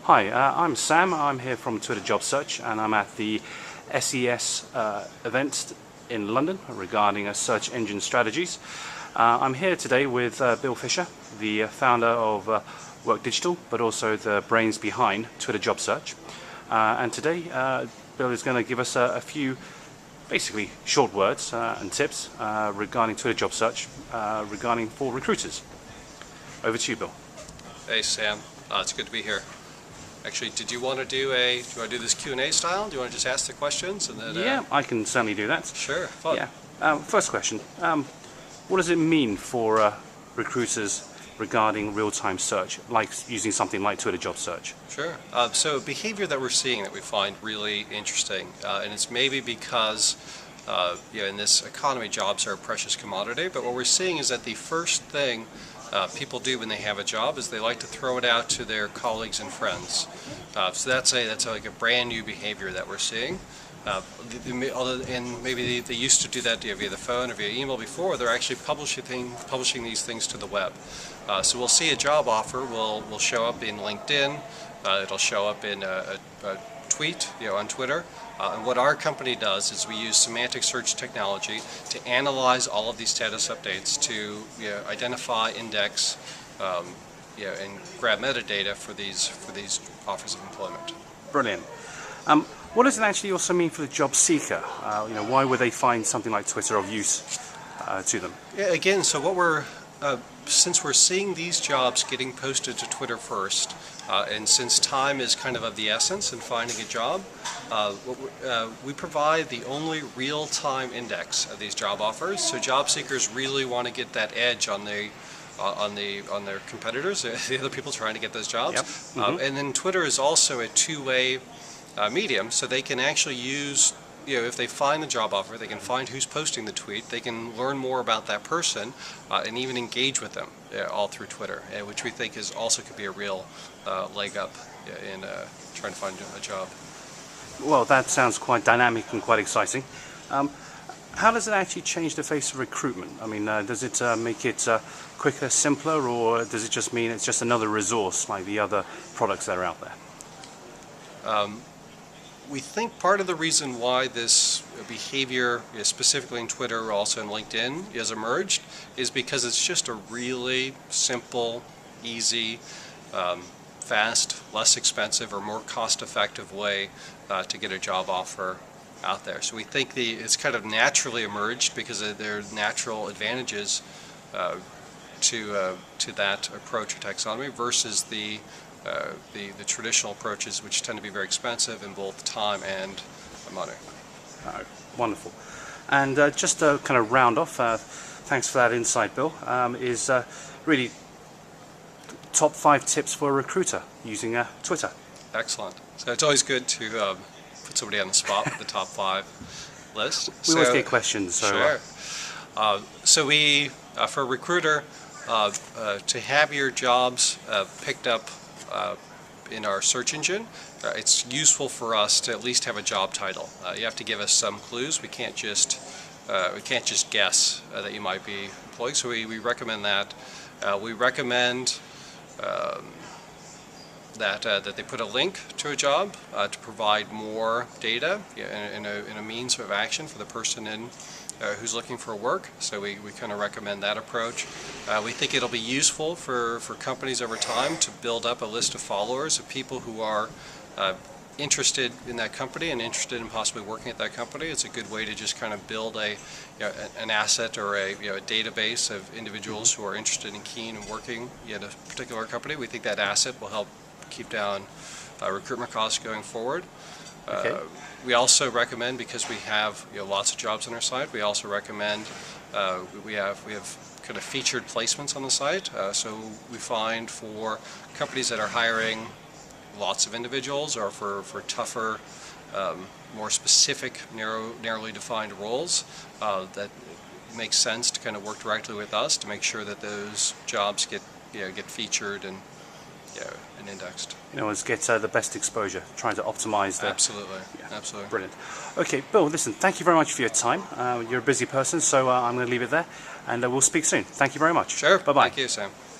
Hi, I'm Sam. I'm here from Twitter Job Search, and I'm at the SES event in London regarding search engine strategies. I'm here today with Bill Fischer, the founder of Work Digital, but also the brains behind Twitter Job Search. And today, Bill is going to give us a few basically short words and tips regarding Twitter Job Search, regarding for recruiters. Over to you, Bill. Hey, Sam. It's good to be here. Actually, do you want to do this Q&A style? Do you want to just ask the questions and then? Yeah, I can certainly do that. Sure. Fun. Yeah. First question: what does it mean for recruiters regarding real-time search, like using something like Twitter Job Search? Sure. So behavior that we're seeing that we find really interesting, and it's maybe because in this economy, jobs are a precious commodity. But what we're seeing is that the first thing people do when they have a job is they like to throw it out to their colleagues and friends. So that's like a brand new behavior that we're seeing. And maybe they used to do that via the phone or via email before. They're actually publishing these things to the web. So we'll see a job offer will show up in LinkedIn. It'll show up in a tweet, on Twitter. And what our company does is we use semantic search technology to analyze all of these status updates to identify, index, and grab metadata for these offers of employment. Brilliant. What does it actually also mean for the job seeker? Why would they find something like Twitter of use to them? Yeah, again, so what since we're seeing these jobs getting posted to Twitter first, and since time is kind of the essence in finding a job, we provide the only real-time index of these job offers. So job seekers really want to get that edge on their competitors, the other people trying to get those jobs. Yep. Mm-hmm. And then Twitter is also a two-way medium, so they can actually use, if they find the job offer, they can find who's posting the tweet, they can learn more about that person, and even engage with them all through Twitter, which we think also could be a real leg up in trying to find a job. Well, that sounds quite dynamic and quite exciting. How does it actually change the face of recruitment? I mean, does it make it quicker, simpler, or does it just mean it's just another resource like the other products that are out there? We think part of the reason why this behavior, specifically in Twitter, also in LinkedIn, has emerged is because it's just a really simple, easy, fast, less expensive, or more cost-effective way to get a job offer out there. So we think it's kind of naturally emerged because there are natural advantages to that approach or taxonomy versus the traditional approaches, which tend to be very expensive in both time and money. Wonderful. And just to kind of round off, thanks for that insight, Bill, is really top 5 tips for a recruiter using Twitter. Excellent. So it's always good to put somebody on the spot with the top 5 list. We always get questions. So, sure. So we, for a recruiter, to have your jobs picked up in our search engine, it's useful for us to at least have a job title. You have to give us some clues. We can't just guess that you might be employed. So we recommend that. We recommend that they put a link to a job to provide more data in a means of action for the person who's looking for work. So we kind of recommend that approach. We think it'll be useful for companies over time to build up a list of followers of people who are interested in that company and interested in possibly working at that company. It's a good way to just kind of build an asset or a database of individuals who are interested and keen in working at a particular company. We think that asset will help keep down recruitment costs going forward. Okay. We also recommend, because we have lots of jobs on our site, we also recommend we have kind of featured placements on the site. So we find for companies that are hiring lots of individuals or for tougher, more specific, narrowly defined roles, that makes sense to kind of work directly with us to make sure that those jobs get featured and indexed. Let's get the best exposure, trying to optimize the... Absolutely. Absolutely. Brilliant. Okay, Bill, listen, thank you very much for your time. You're a busy person, so I'm going to leave it there, and we'll speak soon. Thank you very much. Sure. Bye-bye. Thank you, Sam.